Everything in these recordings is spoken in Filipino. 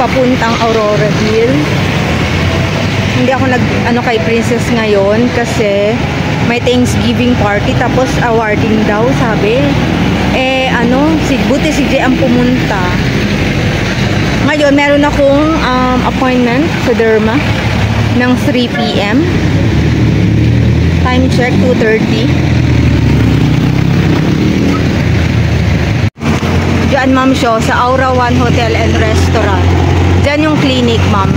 papuntang Auroraville. Hindi ako kay Princess ngayon kasi may Thanksgiving party tapos awarding daw, sabi. Buti si Jay ang pumunta. Ngayon, meron akong appointment sa Derma ng 3 PM. Time check, 2:30. Diyan, ma'am, siya sa Aura One Hotel and Restaurant. Diyan yung clinic, ma'am.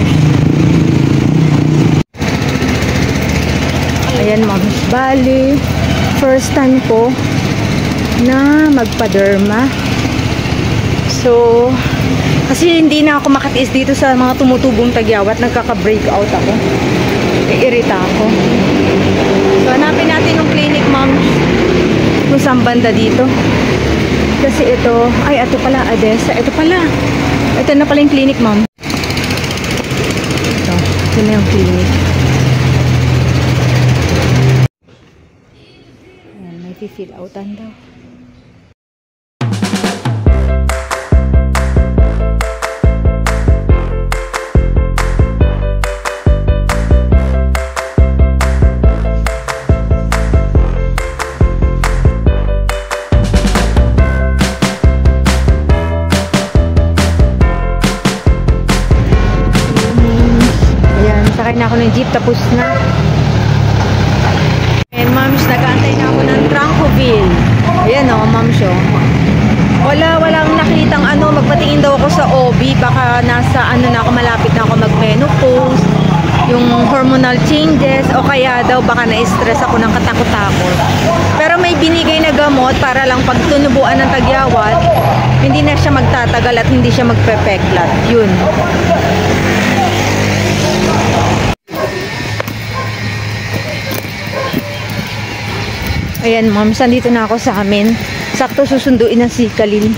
Ayan, ma'am. Bali, first time ko na magpa-derma. So, kasi hindi na ako makatiis dito sa mga tumutubong tagyawat. Nagkaka-breakout ako. Iirita ako. So, hanapin natin yung clinic, ma'am. Kung saan banda dito. Kasi ito, ito pala, Adesa. Ito pala. Ito na pala yung clinic, ma'am. Ito na yung clinic. Ayan, may fill outan daw. Sakay na ako ng jeep, tapos na. And ma'ams, nag-aantay na ako ng Trancoville. Ayan o, ma'ams o. Walang nakitang magpatingin daw ako sa OB. Baka nasa na ako, malapit na ako mag-menopause. Yung hormonal changes. O kaya daw baka na-stress ako ng katakot-takot. Pero may binigay na gamot para lang pag tunubuan ng tagyawat, hindi na siya magtatagal at hindi siya magpepeklat. Yun. Ayan, ma'am, sandito na ako sa amin. Sakto susunduin na si Kalil.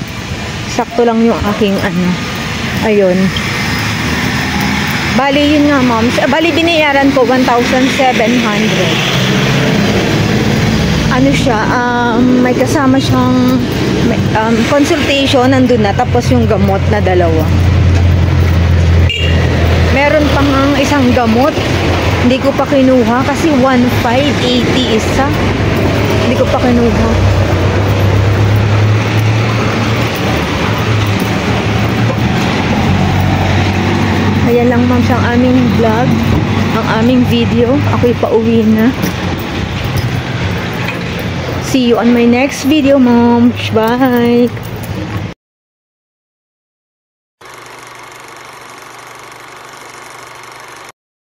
Sakto lang yung aking Ayun. Bali, yun nga, ma'am. Bali, binayaran ko 1,700. Siya, may kasama siyang consultation, nandun na. Tapos yung gamot na 2. Meron pang isang gamot. Hindi ko pa kinuha kasi 1,580 isa. Hindi ko pa kinuha. Ayan lang, ma'am, ang aming vlog, ang aming video. Ako'y pauwi na. See you on my next video, ma'am. Bye!